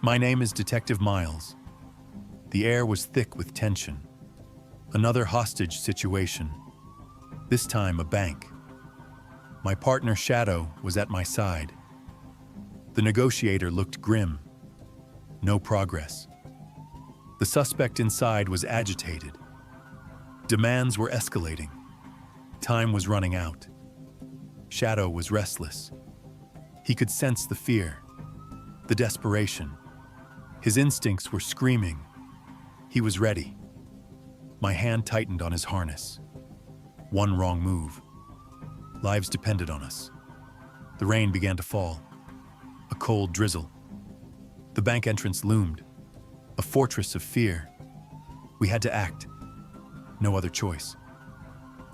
My name is Detective Miles. The air was thick with tension. Another hostage situation. This time a bank. My partner Shadow was at my side. The negotiator looked grim. No progress. The suspect inside was agitated. Demands were escalating. Time was running out. Shadow was restless. He could sense the fear, the desperation. His instincts were screaming. He was ready. My hand tightened on his harness. One wrong move. Lives depended on us. The rain began to fall. A cold drizzle. The bank entrance loomed. A fortress of fear. We had to act. No other choice.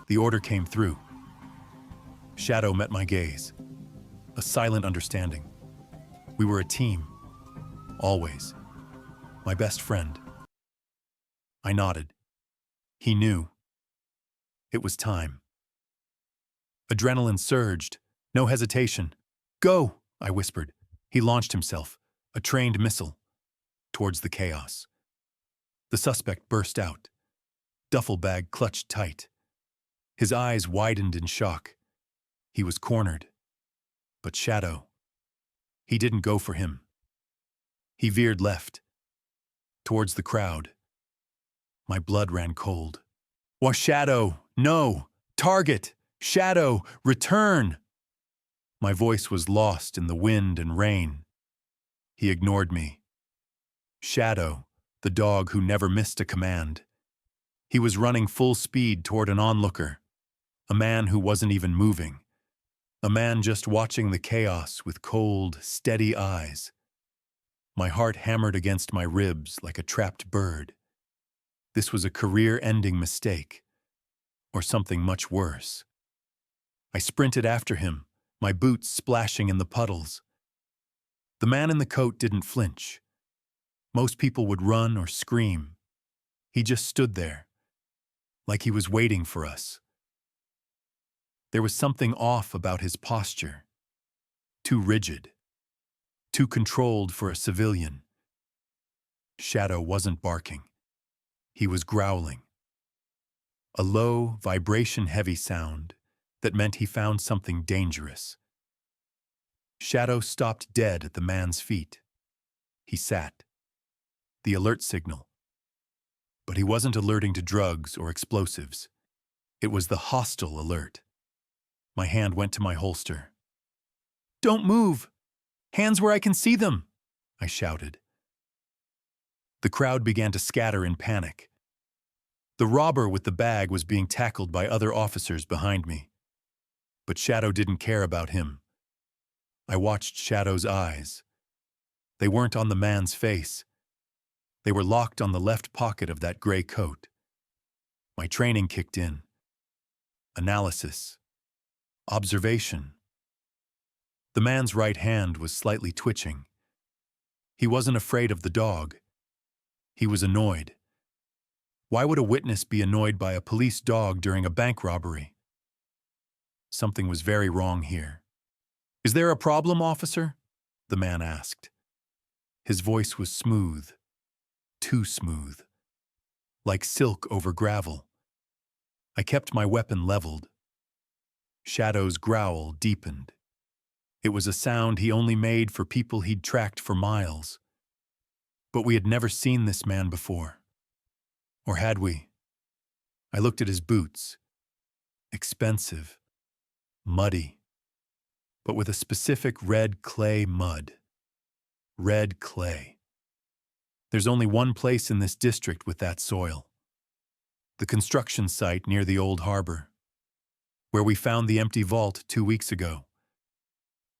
The order came through. Shadow met my gaze. A silent understanding. We were a team. Always. My best friend. I nodded. He knew. It was time. Adrenaline surged. No hesitation. Go, I whispered. He launched himself, a trained missile, towards the chaos. The suspect burst out. Duffel bag clutched tight. His eyes widened in shock. He was cornered. But Shadow, he didn't go for him. He veered left, towards the crowd. My blood ran cold. "Why, Shadow, no! Target! Shadow, return!" My voice was lost in the wind and rain. He ignored me. Shadow, the dog who never missed a command. He was running full speed toward an onlooker, a man who wasn't even moving, a man just watching the chaos with cold, steady eyes. My heart hammered against my ribs like a trapped bird. This was a career-ending mistake, or something much worse. I sprinted after him, my boots splashing in the puddles. The man in the coat didn't flinch. Most people would run or scream. He just stood there, like he was waiting for us. There was something off about his posture. Too rigid. Too controlled for a civilian. Shadow wasn't barking. He was growling. A low, vibration-heavy sound that meant he found something dangerous. Shadow stopped dead at the man's feet. He sat. The alert signal. But he wasn't alerting to drugs or explosives. It was the hostile alert. My hand went to my holster. "Don't move! Hands where I can see them!" I shouted. The crowd began to scatter in panic. The robber with the bag was being tackled by other officers behind me. But Shadow didn't care about him. I watched Shadow's eyes. They weren't on the man's face. They were locked on the left pocket of that gray coat. My training kicked in. Analysis. Observation. The man's right hand was slightly twitching. He wasn't afraid of the dog. He was annoyed. Why would a witness be annoyed by a police dog during a bank robbery? Something was very wrong here. "Is there a problem, officer?" the man asked. His voice was smooth. Too smooth. Like silk over gravel. I kept my weapon leveled. Shadow's growl deepened. It was a sound he only made for people he'd tracked for miles. But we had never seen this man before. Or had we? I looked at his boots. Expensive. Muddy. But with a specific red clay mud. Red clay. There's only one place in this district with that soil. The construction site near the old harbor, where we found the empty vault 2 weeks ago.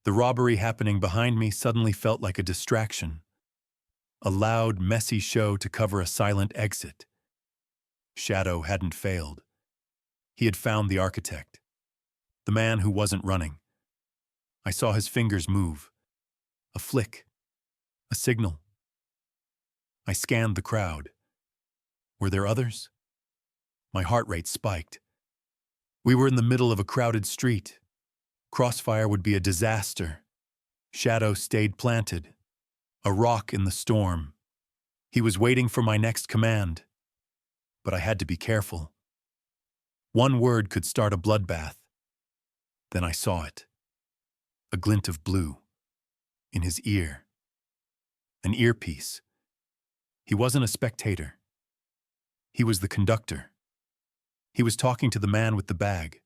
The robbery happening behind me suddenly felt like a distraction. A loud, messy show to cover a silent exit. Shadow hadn't failed. He had found the architect. The man who wasn't running. I saw his fingers move. A flick. A signal. I scanned the crowd. Were there others? My heart rate spiked. We were in the middle of a crowded street. Crossfire would be a disaster. Shadow stayed planted. a rock in the storm. He was waiting for my next command, but I had to be careful. One word could start a bloodbath. Then I saw it. A glint of blue. In his ear. An earpiece. He wasn't a spectator. He was the conductor. He was talking to the man with the bag,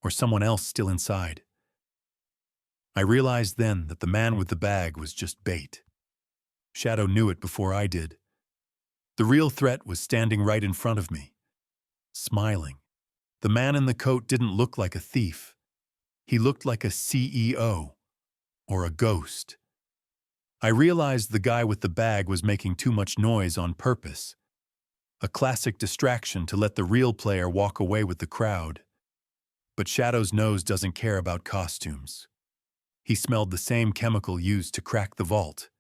or someone else still inside. I realized then that the man with the bag was just bait. Shadow knew it before I did. The real threat was standing right in front of me, smiling. The man in the coat didn't look like a thief. He looked like a CEO, or a ghost. I realized the guy with the bag was making too much noise on purpose. A classic distraction to let the real player walk away with the crowd. But Shadow's nose doesn't care about costumes. He smelled the same chemical used to crack the vault.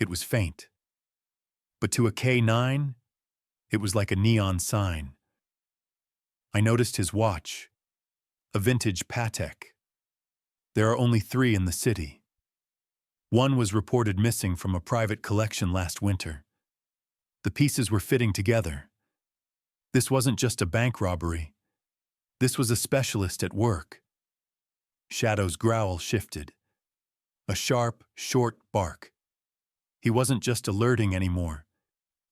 It was faint. But to a K9, it was like a neon sign. I noticed his watch, a vintage Patek. There are only 3 in the city. One was reported missing from a private collection last winter. The pieces were fitting together. This wasn't just a bank robbery. This was a specialist at work. Shadow's growl shifted. A sharp, short bark. He wasn't just alerting anymore.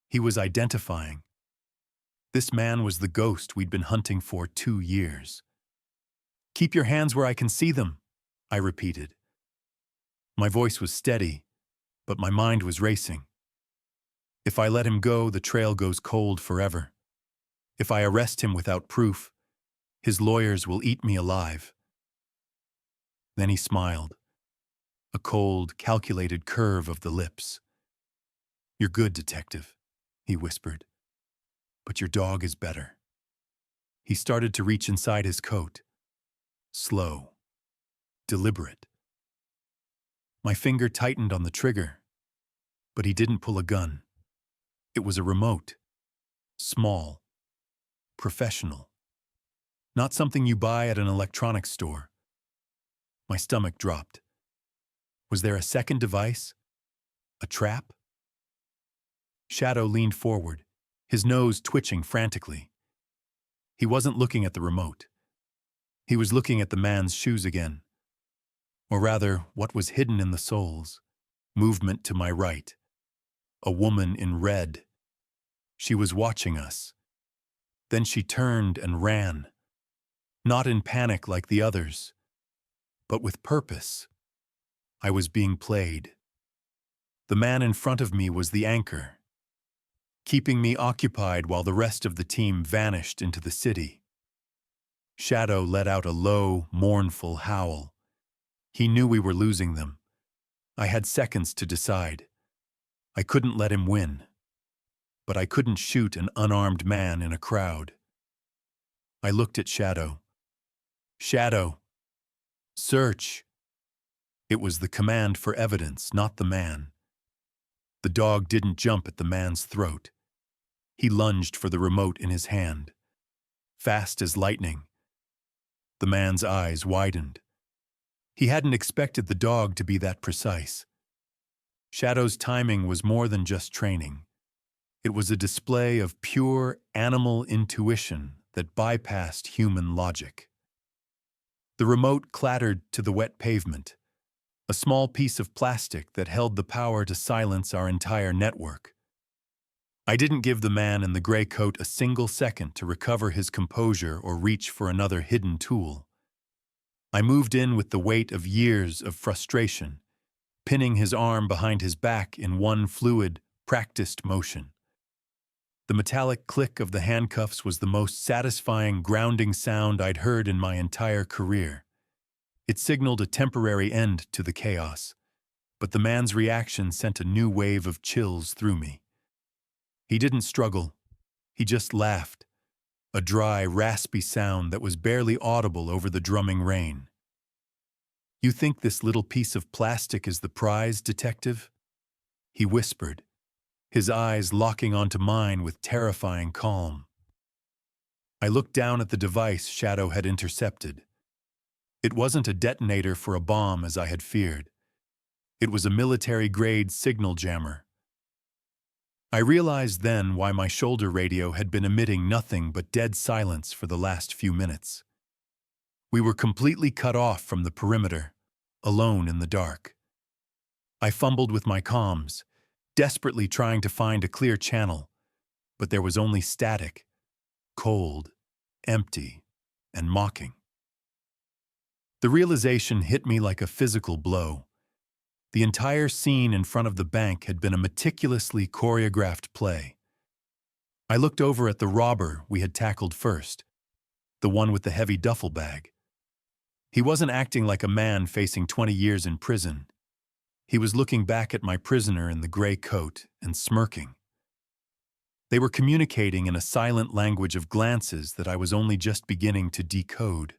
He was identifying. This man was the ghost we'd been hunting for 2 years. "Keep your hands where I can see them," I repeated. My voice was steady, but my mind was racing. If I let him go, the trail goes cold forever. If I arrest him without proof, his lawyers will eat me alive. Then he smiled, a cold, calculated curve of the lips. "You're good, detective," he whispered, "but your dog is better." He started to reach inside his coat. Slow, deliberate. My finger tightened on the trigger, but he didn't pull a gun. It was a remote. Small. Professional. Not something you buy at an electronics store. My stomach dropped. Was there a second device? A trap? Shadow leaned forward, his nose twitching frantically. He wasn't looking at the remote. He was looking at the man's shoes again. Or rather, what was hidden in the soles. Movement to my right. A woman in red. She was watching us. Then she turned and ran. Not in panic like the others, but with purpose. I was being played. The man in front of me was the anchor, keeping me occupied while the rest of the team vanished into the city. Shadow let out a low, mournful howl. He knew we were losing them. I had seconds to decide. I couldn't let him win. But I couldn't shoot an unarmed man in a crowd. I looked at Shadow. "Shadow! Search!" It was the command for evidence, not the man. The dog didn't jump at the man's throat. He lunged for the remote in his hand. Fast as lightning. The man's eyes widened. He hadn't expected the dog to be that precise. Shadow's timing was more than just training. It was a display of pure animal intuition that bypassed human logic. The remote clattered to the wet pavement, a small piece of plastic that held the power to silence our entire network. I didn't give the man in the gray coat a single second to recover his composure or reach for another hidden tool. I moved in with the weight of years of frustration, pinning his arm behind his back in one fluid, practiced motion. The metallic click of the handcuffs was the most satisfying grounding sound I'd heard in my entire career. It signaled a temporary end to the chaos, but the man's reaction sent a new wave of chills through me. He didn't struggle. He just laughed, a dry, raspy sound that was barely audible over the drumming rain. "You think this little piece of plastic is the prize, detective?" he whispered, his eyes locking onto mine with terrifying calm. I looked down at the device Shadow had intercepted. It wasn't a detonator for a bomb as I had feared. It was a military-grade signal jammer. I realized then why my shoulder radio had been emitting nothing but dead silence for the last few minutes. We were completely cut off from the perimeter, alone in the dark. I fumbled with my comms, desperately trying to find a clear channel, but there was only static, cold, empty, and mocking. The realization hit me like a physical blow. The entire scene in front of the bank had been a meticulously choreographed play. I looked over at the robber we had tackled first, the one with the heavy duffel bag. He wasn't acting like a man facing 20 years in prison. He was looking back at my prisoner in the gray coat and smirking. They were communicating in a silent language of glances that I was only just beginning to decode.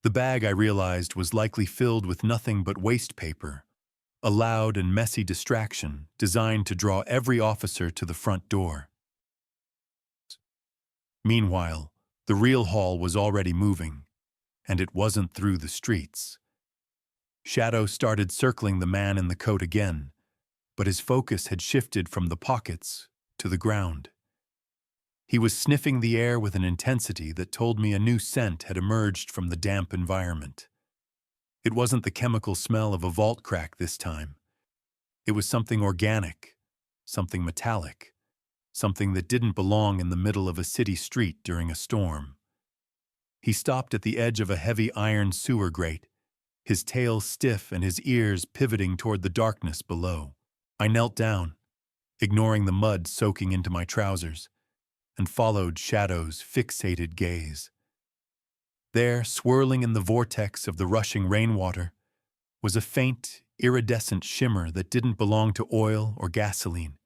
The bag, I realized, was likely filled with nothing but waste paper, a loud and messy distraction designed to draw every officer to the front door. Meanwhile, the real haul was already moving, and it wasn't through the streets. Shadow started circling the man in the coat again, but his focus had shifted from the pockets to the ground. He was sniffing the air with an intensity that told me a new scent had emerged from the damp environment. It wasn't the chemical smell of a vault crack this time. It was something organic, something metallic, something that didn't belong in the middle of a city street during a storm. He stopped at the edge of a heavy iron sewer grate, his tail stiff and his ears pivoting toward the darkness below. I knelt down, ignoring the mud soaking into my trousers, and followed Shadow's fixated gaze. There, swirling in the vortex of the rushing rainwater, was a faint, iridescent shimmer that didn't belong to oil or gasoline.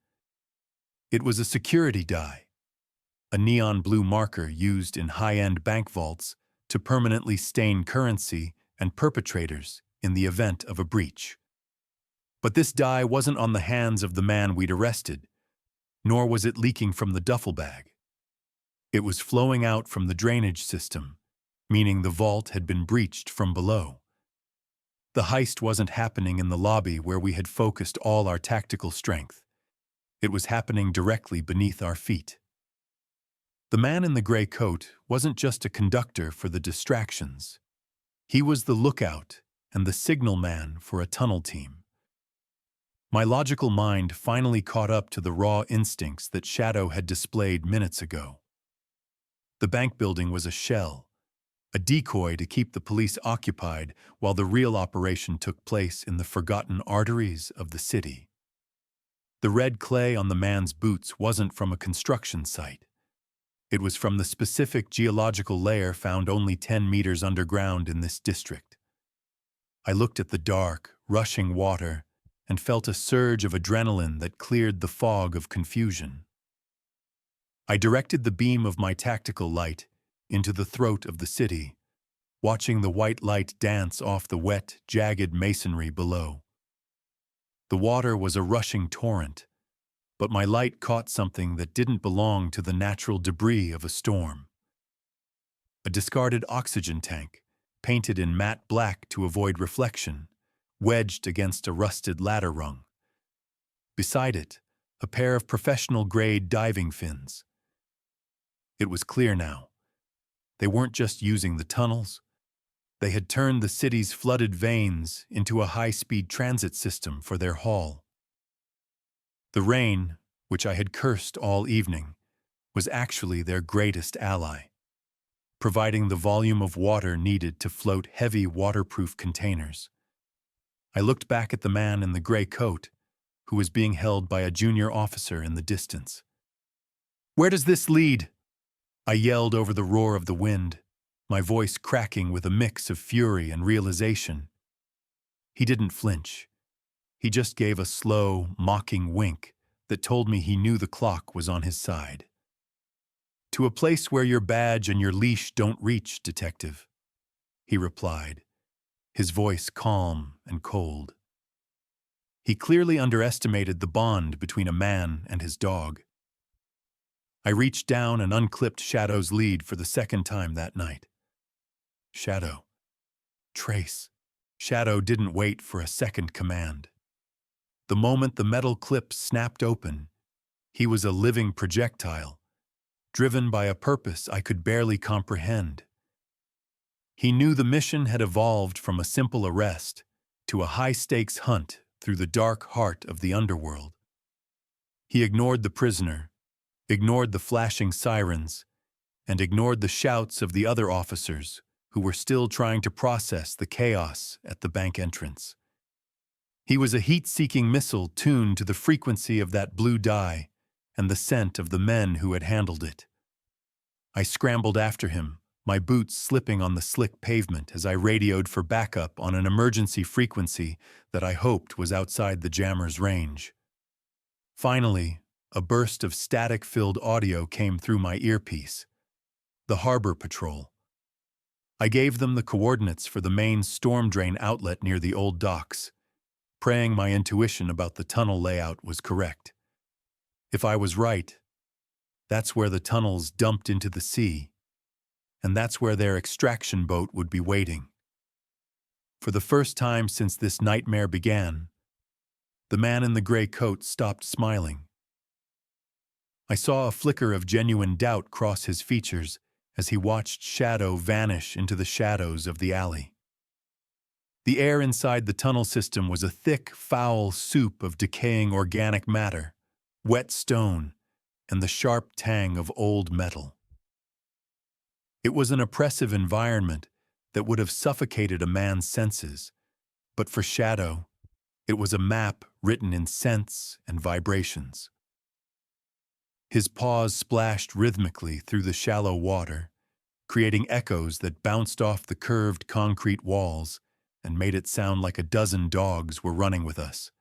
It was a security dye, a neon blue marker used in high-end bank vaults to permanently stain currency and perpetrators in the event of a breach. But this dye wasn't on the hands of the man we'd arrested, nor was it leaking from the duffel bag. It was flowing out from the drainage system, meaning the vault had been breached from below. The heist wasn't happening in the lobby where we had focused all our tactical strength. It was happening directly beneath our feet. The man in the gray coat wasn't just a conductor for the distractions. He was the lookout and the signal man for a tunnel team. My logical mind finally caught up to the raw instincts that Shadow had displayed minutes ago. The bank building was a shell, a decoy to keep the police occupied while the real operation took place in the forgotten arteries of the city. The red clay on the man's boots wasn't from a construction site. It was from the specific geological layer found only 10 meters underground in this district. I looked at the dark, rushing water and felt a surge of adrenaline that cleared the fog of confusion. I directed the beam of my tactical light into the throat of the city, watching the white light dance off the wet, jagged masonry below. The water was a rushing torrent, but my light caught something that didn't belong to the natural debris of a storm. A discarded oxygen tank, painted in matte black to avoid reflection, wedged against a rusted ladder rung. Beside it, a pair of professional-grade diving fins. It was clear now. They weren't just using the tunnels. They had turned the city's flooded veins into a high-speed transit system for their haul. The rain, which I had cursed all evening, was actually their greatest ally, providing the volume of water needed to float heavy waterproof containers. I looked back at the man in the gray coat, who was being held by a junior officer in the distance. "Where does this lead?" I yelled over the roar of the wind, my voice cracking with a mix of fury and realization. He didn't flinch. He just gave a slow, mocking wink that told me he knew the clock was on his side. "To a place where your badge and your leash don't reach, detective," he replied, his voice calm and cold. He clearly underestimated the bond between a man and his dog. I reached down and unclipped Shadow's lead for the second time that night. "Shadow. Trace." Shadow didn't wait for a second command. The moment the metal clip snapped open, he was a living projectile, driven by a purpose I could barely comprehend. He knew the mission had evolved from a simple arrest to a high-stakes hunt through the dark heart of the underworld. He ignored the prisoner, ignored the flashing sirens, and ignored the shouts of the other officers who were still trying to process the chaos at the bank entrance. He was a heat-seeking missile tuned to the frequency of that blue dye and the scent of the men who had handled it. I scrambled after him, my boots slipping on the slick pavement as I radioed for backup on an emergency frequency that I hoped was outside the jammer's range. Finally, a burst of static-filled audio came through my earpiece. The Harbor Patrol. I gave them the coordinates for the main storm drain outlet near the old docks, praying my intuition about the tunnel layout was correct. If I was right, that's where the tunnels dumped into the sea, and that's where their extraction boat would be waiting. For the first time since this nightmare began, the man in the gray coat stopped smiling. I saw a flicker of genuine doubt cross his features as he watched Shadow vanish into the shadows of the alley. The air inside the tunnel system was a thick, foul soup of decaying organic matter, wet stone, and the sharp tang of old metal. It was an oppressive environment that would have suffocated a man's senses, but for Shadow, it was a map written in scents and vibrations. His paws splashed rhythmically through the shallow water, creating echoes that bounced off the curved concrete walls and made it sound like a dozen dogs were running with us.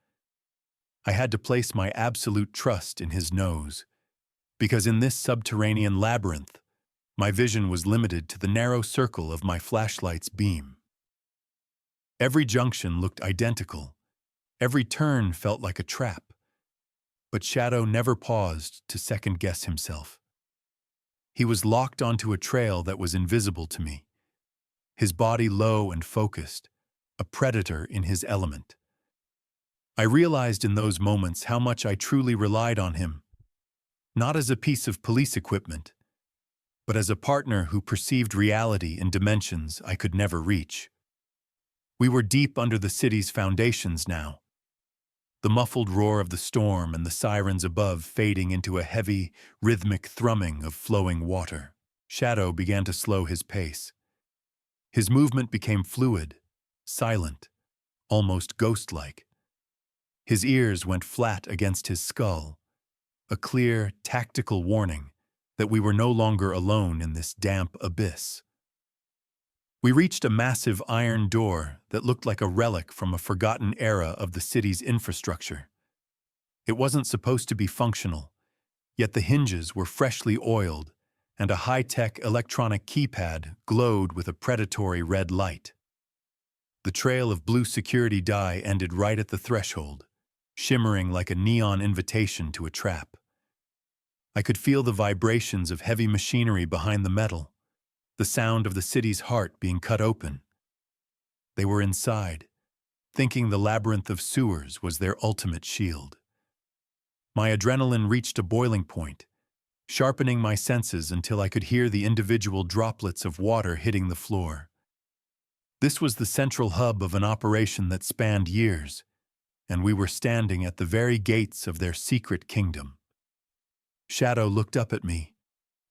I had to place my absolute trust in his nose, because in this subterranean labyrinth, my vision was limited to the narrow circle of my flashlight's beam. Every junction looked identical. Every turn felt like a trap. But Shadow never paused to second-guess himself. He was locked onto a trail that was invisible to me, his body low and focused, a predator in his element. I realized in those moments how much I truly relied on him, not as a piece of police equipment, but as a partner who perceived reality in dimensions I could never reach. We were deep under the city's foundations now, the muffled roar of the storm and the sirens above fading into a heavy, rhythmic thrumming of flowing water. Shadow began to slow his pace. His movement became fluid, silent, almost ghost-like. His ears went flat against his skull, a clear, tactical warning that we were no longer alone in this damp abyss. We reached a massive iron door that looked like a relic from a forgotten era of the city's infrastructure. It wasn't supposed to be functional, yet the hinges were freshly oiled, and a high-tech electronic keypad glowed with a predatory red light. The trail of blue security dye ended right at the threshold, shimmering like a neon invitation to a trap. I could feel the vibrations of heavy machinery behind the metal, the sound of the city's heart being cut open. They were inside, thinking the labyrinth of sewers was their ultimate shield. My adrenaline reached a boiling point, sharpening my senses until I could hear the individual droplets of water hitting the floor. This was the central hub of an operation that spanned years, and we were standing at the very gates of their secret kingdom. Shadow looked up at me,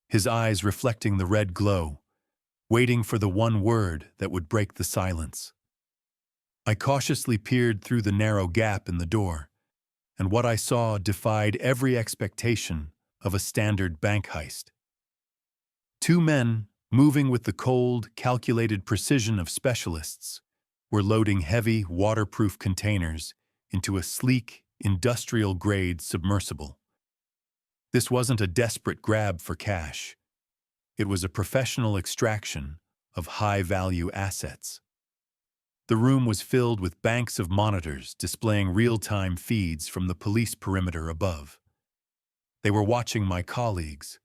his eyes reflecting the red glow, waiting for the one word that would break the silence. I cautiously peered through the narrow gap in the door, and what I saw defied every expectation of a standard bank heist. Two men, moving with the cold, calculated precision of specialists, were loading heavy, waterproof containers into a sleek, industrial-grade submersible. This wasn't a desperate grab for cash. It was a professional extraction of high-value assets. The room was filled with banks of monitors displaying real-time feeds from the police perimeter above. They were watching my colleagues,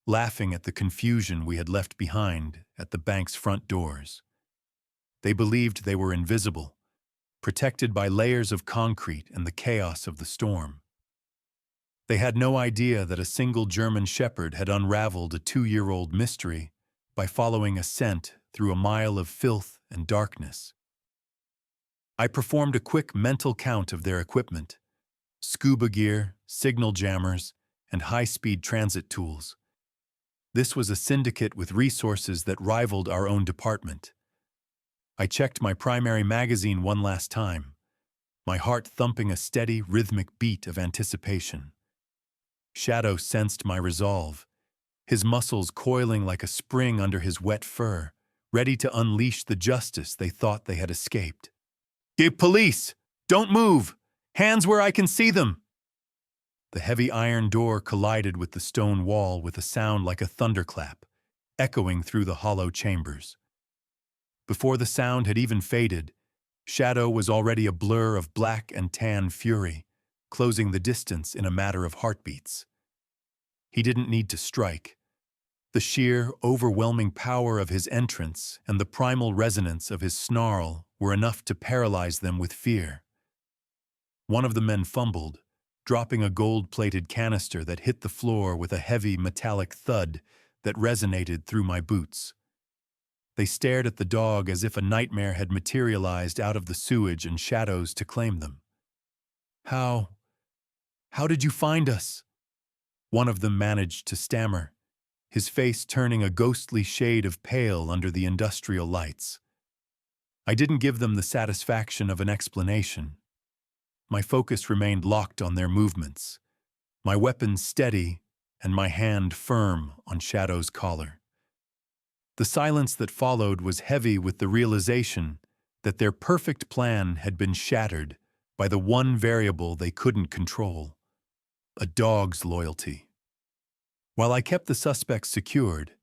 laughing at the confusion we had left behind at the bank's front doors. They believed they were invisible, protected by layers of concrete and the chaos of the storm. They had no idea that a single German shepherd had unraveled a 2-year-old mystery by following a scent through a mile of filth and darkness. I performed a quick mental count of their equipment: scuba gear, signal jammers, and high-speed transit tools. This was a syndicate with resources that rivaled our own department. I checked my primary magazine one last time, my heart thumping a steady, rhythmic beat of anticipation. Shadow sensed my resolve, his muscles coiling like a spring under his wet fur, ready to unleash the justice they thought they had escaped. "Get police! Don't move! Hands where I can see them!" The heavy iron door collided with the stone wall with a sound like a thunderclap, echoing through the hollow chambers. Before the sound had even faded, Shadow was already a blur of black and tan fury, closing the distance in a matter of heartbeats. He didn't need to strike. The sheer, overwhelming power of his entrance and the primal resonance of his snarl were enough to paralyze them with fear. One of the men fumbled, dropping a gold-plated canister that hit the floor with a heavy metallic thud that resonated through my boots. They stared at the dog as if a nightmare had materialized out of the sewage and shadows to claim them. How did you find us?" One of them managed to stammer, his face turning a ghostly shade of pale under the industrial lights. I didn't give them the satisfaction of an explanation. My focus remained locked on their movements, my weapon steady and my hand firm on Shadow's collar. The silence that followed was heavy with the realization that their perfect plan had been shattered by the one variable they couldn't control: a dog's loyalty. While I kept the suspects secured,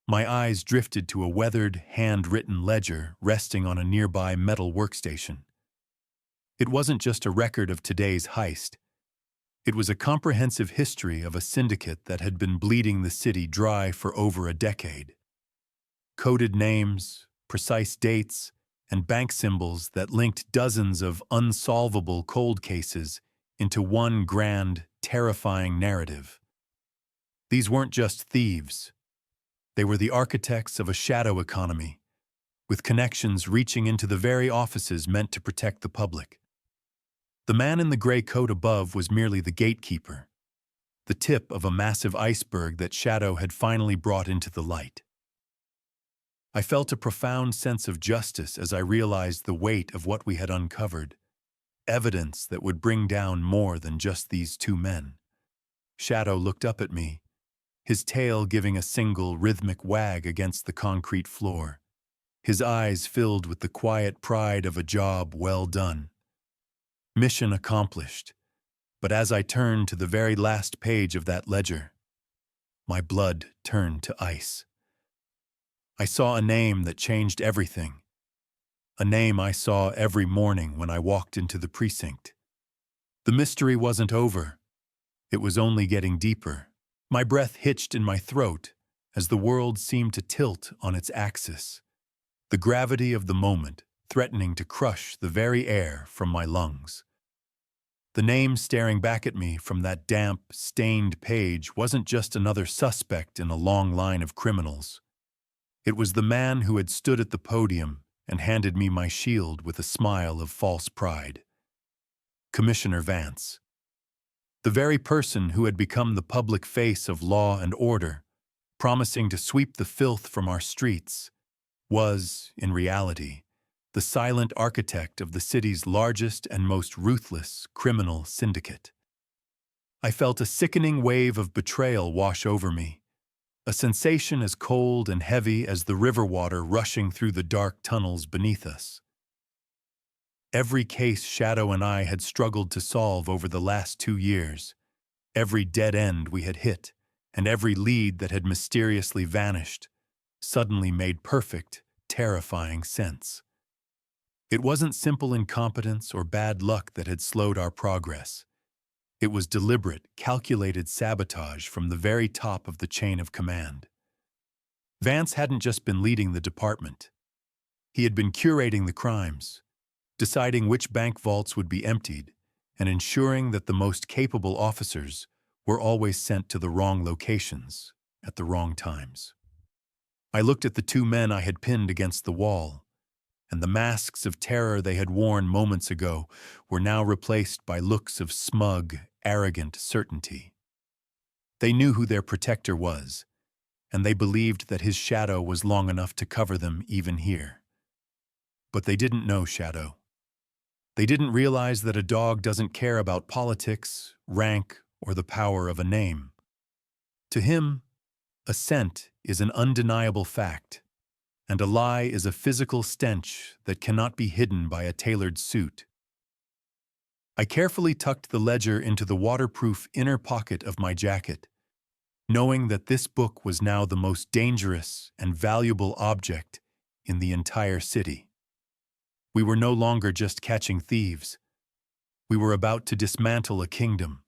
my eyes drifted to a weathered, hand-written ledger resting on a nearby metal workstation. It wasn't just a record of today's heist. It was a comprehensive history of a syndicate that had been bleeding the city dry for over a decade. Coded names, precise dates, and bank symbols that linked dozens of unsolvable cold cases into one grand, terrifying narrative. These weren't just thieves. They were the architects of a shadow economy, with connections reaching into the very offices meant to protect the public. The man in the gray coat above was merely the gatekeeper, the tip of a massive iceberg that Shadow had finally brought into the light. I felt a profound sense of justice as I realized the weight of what we had uncovered, evidence that would bring down more than just these two men. Shadow looked up at me, his tail giving a single rhythmic wag against the concrete floor, his eyes filled with the quiet pride of a job well done. Mission accomplished, but as I turned to the very last page of that ledger, my blood turned to ice. I saw a name that changed everything, a name I saw every morning when I walked into the precinct. The mystery wasn't over, it was only getting deeper. My breath hitched in my throat as the world seemed to tilt on its axis, the gravity of the moment threatening to crush the very air from my lungs. The name staring back at me from that damp, stained page wasn't just another suspect in a long line of criminals. It was the man who had stood at the podium and handed me my shield with a smile of false pride. Commissioner Vance. The very person who had become the public face of law and order, promising to sweep the filth from our streets, was, in reality, the silent architect of the city's largest and most ruthless criminal syndicate. I felt a sickening wave of betrayal wash over me, a sensation as cold and heavy as the river water rushing through the dark tunnels beneath us. Every case Shadow and I had struggled to solve over the last 2 years, every dead end we had hit, and every lead that had mysteriously vanished, suddenly made perfect, terrifying sense. It wasn't simple incompetence or bad luck that had slowed our progress. It was deliberate, calculated sabotage from the very top of the chain of command. Vance hadn't just been leading the department. He had been curating the crimes, deciding which bank vaults would be emptied, and ensuring that the most capable officers were always sent to the wrong locations at the wrong times. I looked at the two men I had pinned against the wall, and the masks of terror they had worn moments ago were now replaced by looks of smug, arrogant certainty. They knew who their protector was, and they believed that his shadow was long enough to cover them even here. But they didn't know Shadow. They didn't realize that a dog doesn't care about politics, rank, or the power of a name. To him, a scent is an undeniable fact, and a lie is a physical stench that cannot be hidden by a tailored suit. I carefully tucked the ledger into the waterproof inner pocket of my jacket, knowing that this book was now the most dangerous and valuable object in the entire city. We were no longer just catching thieves. We were about to dismantle a kingdom.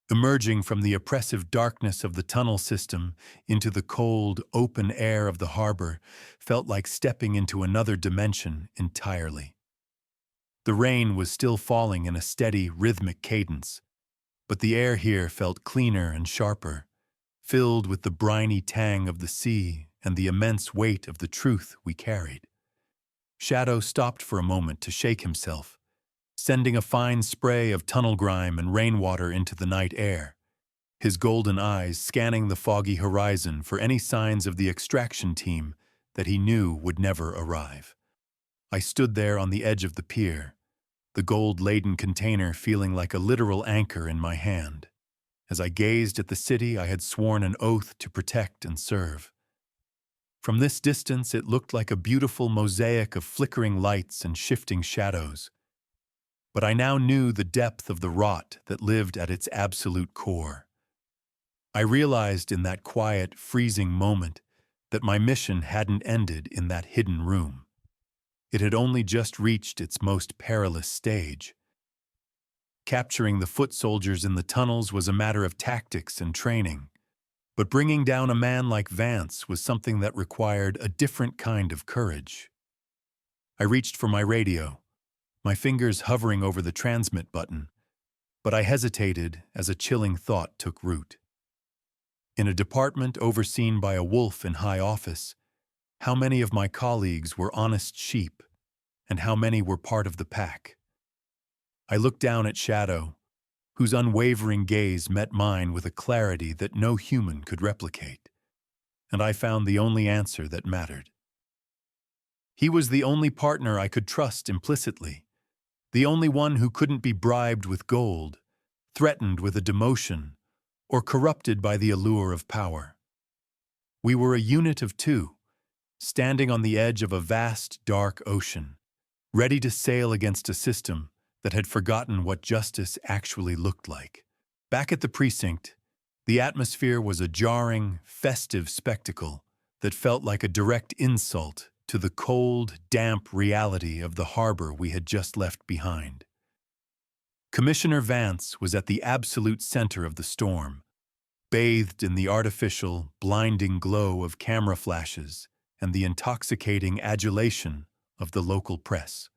Emerging from the oppressive darkness of the tunnel system into the cold, open air of the harbor felt like stepping into another dimension entirely. The rain was still falling in a steady, rhythmic cadence, but the air here felt cleaner and sharper, filled with the briny tang of the sea and the immense weight of the truth we carried. Shadow stopped for a moment to shake himself, sending a fine spray of tunnel grime and rainwater into the night air, his golden eyes scanning the foggy horizon for any signs of the extraction team that he knew would never arrive. I stood there on the edge of the pier, the gold-laden container feeling like a literal anchor in my hand, as I gazed at the city I had sworn an oath to protect and serve. From this distance, it looked like a beautiful mosaic of flickering lights and shifting shadows. But I now knew the depth of the rot that lived at its absolute core. I realized in that quiet, freezing moment that my mission hadn't ended in that hidden room. It had only just reached its most perilous stage. Capturing the foot soldiers in the tunnels was a matter of tactics and training. But bringing down a man like Vance was something that required a different kind of courage. I reached for my radio, my fingers hovering over the transmit button, but I hesitated as a chilling thought took root. In a department overseen by a wolf in high office, how many of my colleagues were honest sheep, and how many were part of the pack? I looked down at Shadow, whose unwavering gaze met mine with a clarity that no human could replicate, and I found the only answer that mattered. He was the only partner I could trust implicitly, the only one who couldn't be bribed with gold, threatened with a demotion, or corrupted by the allure of power. We were a unit of two, standing on the edge of a vast, dark ocean, ready to sail against a system that had forgotten what justice actually looked like. Back at the precinct, the atmosphere was a jarring, festive spectacle that felt like a direct insult to the cold, damp reality of the harbor we had just left behind. Commissioner Vance was at the absolute center of the storm, bathed in the artificial, blinding glow of camera flashes and the intoxicating adulation of the local press.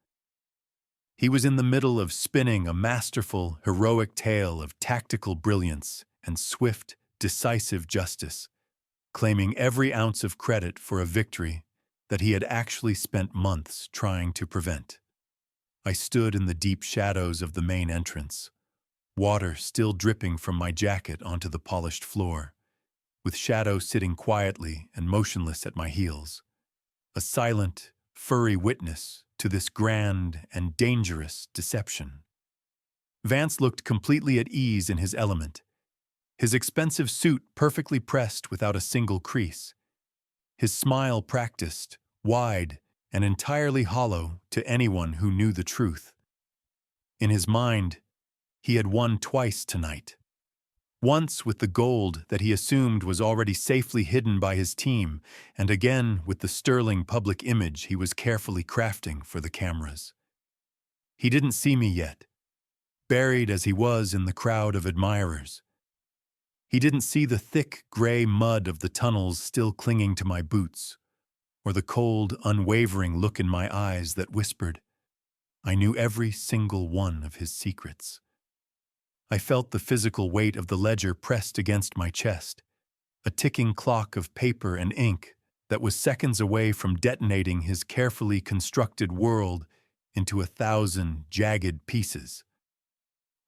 He was in the middle of spinning a masterful, heroic tale of tactical brilliance and swift, decisive justice, claiming every ounce of credit for a victory that he had actually spent months trying to prevent. I stood in the deep shadows of the main entrance, water still dripping from my jacket onto the polished floor, with Shadow sitting quietly and motionless at my heels, a silent, furry witness to this grand and dangerous deception. Vance looked completely at ease in his element, his expensive suit perfectly pressed without a single crease, his smile practiced, wide, and entirely hollow to anyone who knew the truth. In his mind, he had won twice tonight. Once with the gold that he assumed was already safely hidden by his team, and again with the sterling public image he was carefully crafting for the cameras. He didn't see me yet, buried as he was in the crowd of admirers. He didn't see the thick, gray mud of the tunnels still clinging to my boots, or the cold, unwavering look in my eyes that whispered, I knew every single one of his secrets. I felt the physical weight of the ledger pressed against my chest, a ticking clock of paper and ink that was seconds away from detonating his carefully constructed world into 1,000 jagged pieces.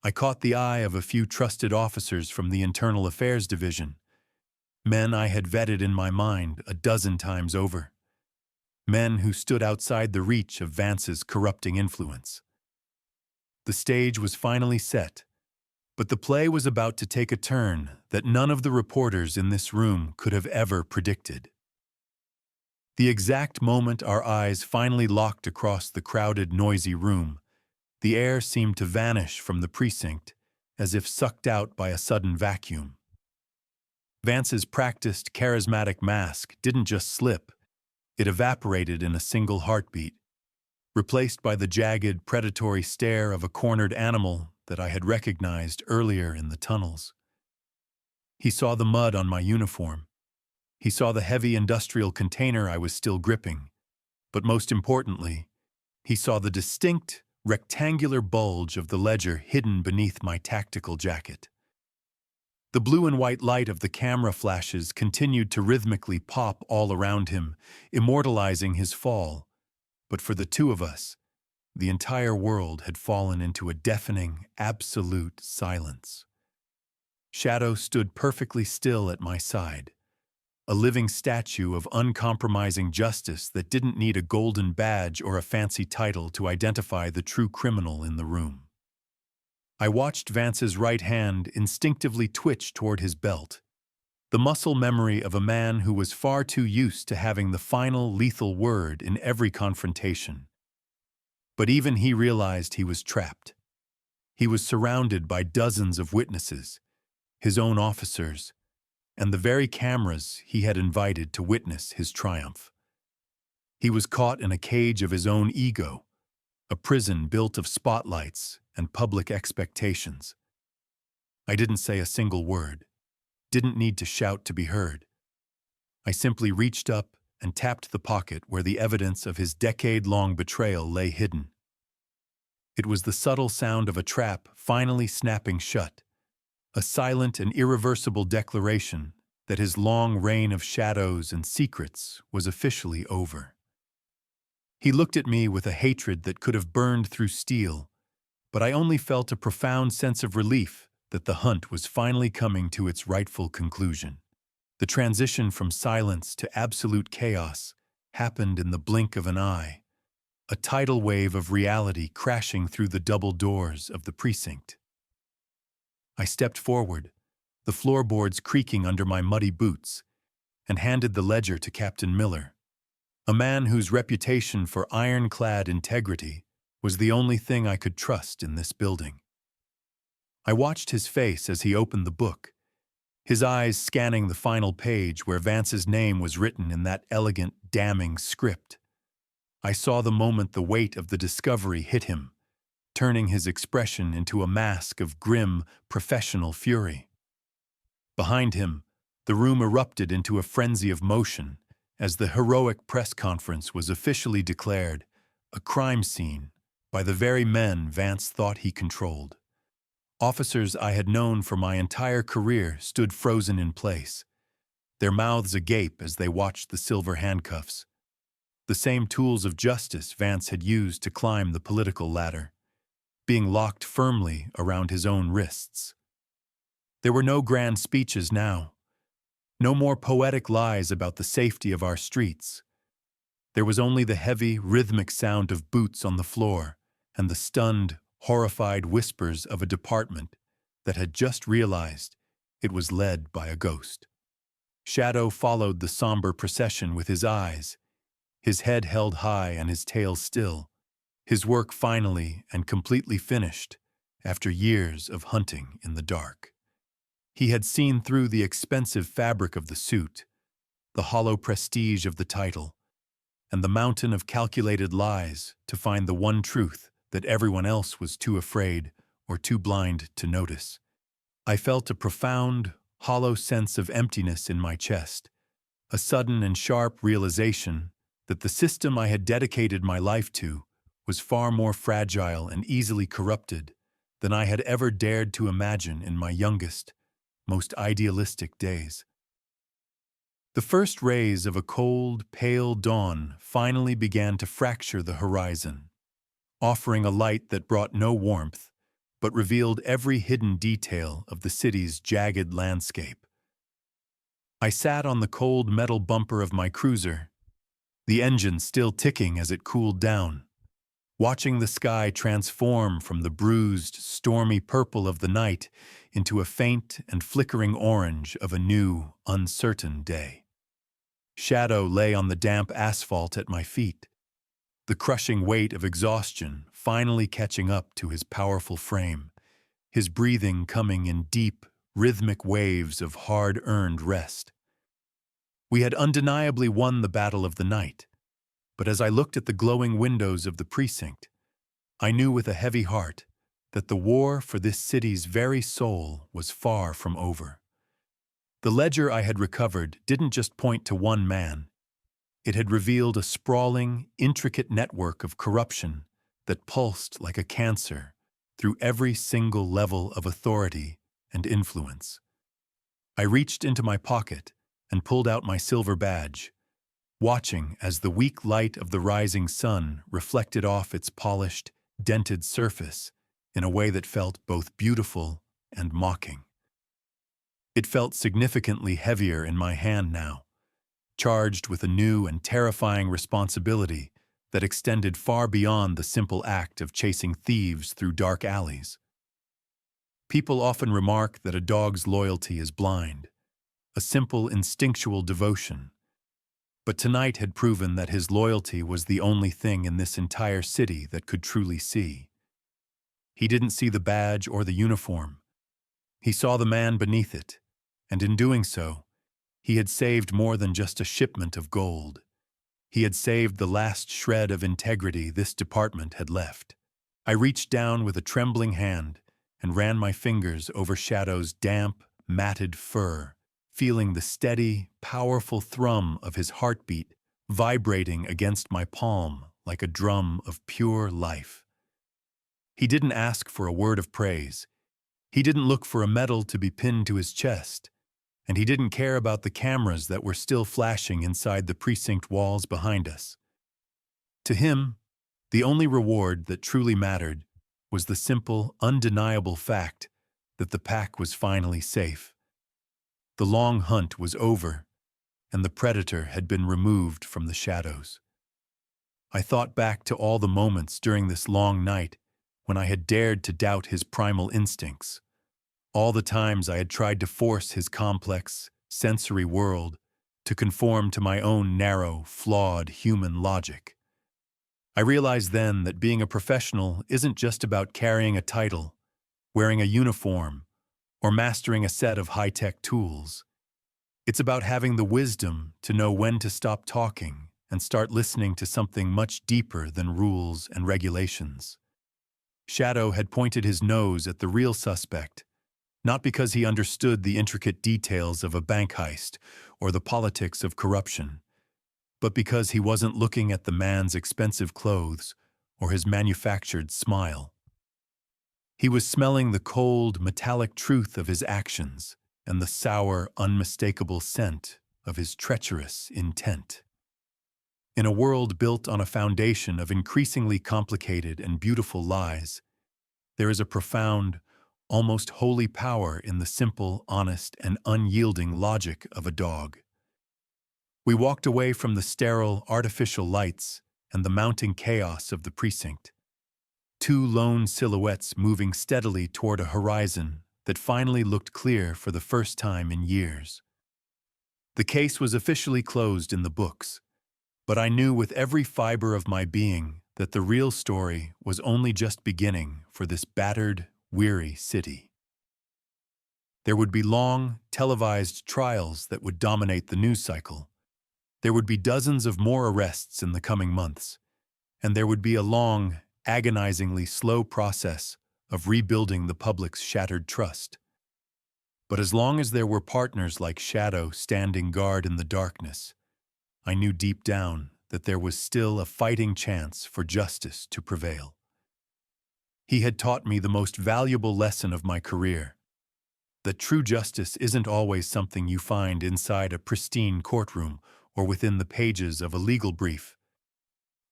I caught the eye of a few trusted officers from the Internal Affairs Division, men I had vetted in my mind a dozen times over, men who stood outside the reach of Vance's corrupting influence. The stage was finally set, but the play was about to take a turn that none of the reporters in this room could have ever predicted. The exact moment our eyes finally locked across the crowded, noisy room, the air seemed to vanish from the precinct as if sucked out by a sudden vacuum. Vance's practiced, charismatic mask didn't just slip, it evaporated in a single heartbeat, replaced by the jagged, predatory stare of a cornered animal that I had recognized earlier in the tunnels. He saw the mud on my uniform. He saw the heavy industrial container I was still gripping. But most importantly, he saw the distinct, rectangular bulge of the ledger hidden beneath my tactical jacket. The blue and white light of the camera flashes continued to rhythmically pop all around him, immortalizing his fall. But for the two of us, the entire world had fallen into a deafening, absolute silence. Shadow stood perfectly still at my side, a living statue of uncompromising justice that didn't need a golden badge or a fancy title to identify the true criminal in the room. I watched Vance's right hand instinctively twitch toward his belt, the muscle memory of a man who was far too used to having the final lethal word in every confrontation. But even he realized he was trapped. He was surrounded by dozens of witnesses, his own officers, and the very cameras he had invited to witness his triumph. He was caught in a cage of his own ego, a prison built of spotlights and public expectations. I didn't say a single word, didn't need to shout to be heard. I simply reached up and tapped the pocket where the evidence of his decade-long betrayal lay hidden. It was the subtle sound of a trap finally snapping shut, a silent and irreversible declaration that his long reign of shadows and secrets was officially over. He looked at me with a hatred that could have burned through steel, but I only felt a profound sense of relief that the hunt was finally coming to its rightful conclusion. The transition from silence to absolute chaos happened in the blink of an eye, a tidal wave of reality crashing through the double doors of the precinct. I stepped forward, the floorboards creaking under my muddy boots, and handed the ledger to Captain Miller, a man whose reputation for ironclad integrity was the only thing I could trust in this building. I watched his face as he opened the book, his eyes scanning the final page where Vance's name was written in that elegant, damning script. I saw the moment the weight of the discovery hit him, turning his expression into a mask of grim, professional fury. Behind him, the room erupted into a frenzy of motion as the heroic press conference was officially declared a crime scene by the very men Vance thought he controlled. Officers I had known for my entire career stood frozen in place, their mouths agape as they watched the silver handcuffs, the same tools of justice Vance had used to climb the political ladder, being locked firmly around his own wrists. There were no grand speeches now, no more poetic lies about the safety of our streets. There was only the heavy, rhythmic sound of boots on the floor and the stunned, horrified whispers of a department that had just realized it was led by a ghost. Shadow followed the somber procession with his eyes, his head held high and his tail still, his work finally and completely finished after years of hunting in the dark. He had seen through the expensive fabric of the suit, the hollow prestige of the title, and the mountain of calculated lies to find the one truth that everyone else was too afraid or too blind to notice. I felt a profound, hollow sense of emptiness in my chest, a sudden and sharp realization that the system I had dedicated my life to was far more fragile and easily corrupted than I had ever dared to imagine in my youngest, most idealistic days. The first rays of a cold, pale dawn finally began to fracture the horizon, offering a light that brought no warmth, but revealed every hidden detail of the city's jagged landscape. I sat on the cold metal bumper of my cruiser, the engine still ticking as it cooled down, watching the sky transform from the bruised, stormy purple of the night into a faint and flickering orange of a new, uncertain day. Shadow lay on the damp asphalt at my feet, the crushing weight of exhaustion finally catching up to his powerful frame, his breathing coming in deep, rhythmic waves of hard-earned rest. We had undeniably won the battle of the night, but as I looked at the glowing windows of the precinct, I knew with a heavy heart that the war for this city's very soul was far from over. The ledger I had recovered didn't just point to one man. It had revealed a sprawling, intricate network of corruption that pulsed like a cancer through every single level of authority and influence. I reached into my pocket and pulled out my silver badge, watching as the weak light of the rising sun reflected off its polished, dented surface in a way that felt both beautiful and mocking. It felt significantly heavier in my hand now, charged with a new and terrifying responsibility that extended far beyond the simple act of chasing thieves through dark alleys. People often remark that a dog's loyalty is blind, a simple instinctual devotion. But tonight had proven that his loyalty was the only thing in this entire city that could truly see. He didn't see the badge or the uniform. He saw the man beneath it, and in doing so, he had saved more than just a shipment of gold. He had saved the last shred of integrity this department had left. I reached down with a trembling hand and ran my fingers over Shadow's damp, matted fur, feeling the steady, powerful thrum of his heartbeat vibrating against my palm like a drum of pure life. He didn't ask for a word of praise. He didn't look for a medal to be pinned to his chest, and he didn't care about the cameras that were still flashing inside the precinct walls behind us. To him, the only reward that truly mattered was the simple, undeniable fact that the pack was finally safe. The long hunt was over, and the predator had been removed from the shadows. I thought back to all the moments during this long night when I had dared to doubt his primal instincts, all the times I had tried to force his complex, sensory world to conform to my own narrow, flawed human logic. I realized then that being a professional isn't just about carrying a title, wearing a uniform, or mastering a set of high-tech tools. It's about having the wisdom to know when to stop talking and start listening to something much deeper than rules and regulations. Shadow had pointed his nose at the real suspect, not because he understood the intricate details of a bank heist or the politics of corruption, but because he wasn't looking at the man's expensive clothes or his manufactured smile. He was smelling the cold, metallic truth of his actions and the sour, unmistakable scent of his treacherous intent. In a world built on a foundation of increasingly complicated and beautiful lies, there is a profound, almost holy power in the simple, honest, and unyielding logic of a dog. We walked away from the sterile, artificial lights and the mounting chaos of the precinct, two lone silhouettes moving steadily toward a horizon that finally looked clear for the first time in years. The case was officially closed in the books, but I knew with every fiber of my being that the real story was only just beginning for this battered, weary city. There would be long, televised trials that would dominate the news cycle. There would be dozens of more arrests in the coming months, and there would be a long, agonizingly slow process of rebuilding the public's shattered trust. But as long as there were partners like Shadow standing guard in the darkness, I knew deep down that there was still a fighting chance for justice to prevail. He had taught me the most valuable lesson of my career: that true justice isn't always something you find inside a pristine courtroom or within the pages of a legal brief.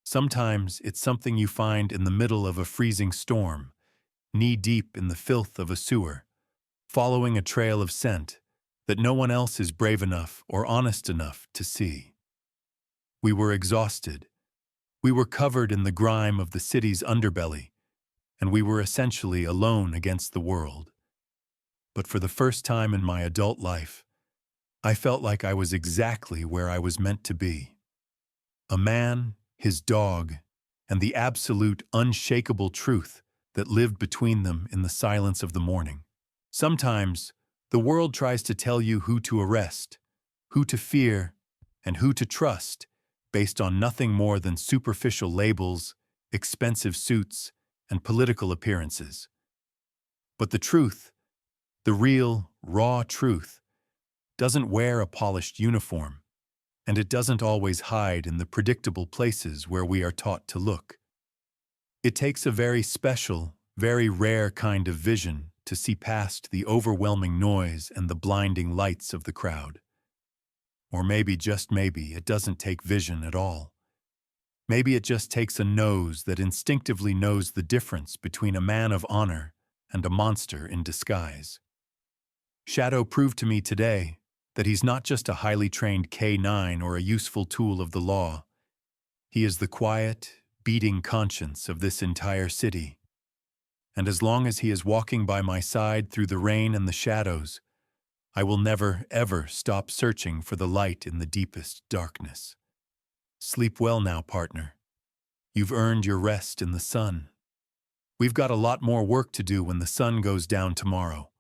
Sometimes it's something you find in the middle of a freezing storm, knee-deep in the filth of a sewer, following a trail of scent that no one else is brave enough or honest enough to see. We were exhausted. We were covered in the grime of the city's underbelly, and we were essentially alone against the world. But for the first time in my adult life, I felt like I was exactly where I was meant to be. A man, his dog, and the absolute, unshakable truth that lived between them in the silence of the morning. Sometimes, the world tries to tell you who to arrest, who to fear, and who to trust based on nothing more than superficial labels, expensive suits, and political appearances. But the truth, the real, raw truth, doesn't wear a polished uniform, and it doesn't always hide in the predictable places where we are taught to look. It takes a very special, very rare kind of vision to see past the overwhelming noise and the blinding lights of the crowd. Or maybe, just maybe, it doesn't take vision at all. Maybe it just takes a nose that instinctively knows the difference between a man of honor and a monster in disguise. Shadow proved to me today that he's not just a highly trained K-9 or a useful tool of the law. He is the quiet, beating conscience of this entire city. And as long as he is walking by my side through the rain and the shadows, I will never, ever stop searching for the light in the deepest darkness. Sleep well now, partner. You've earned your rest in the sun. We've got a lot more work to do when the sun goes down tomorrow.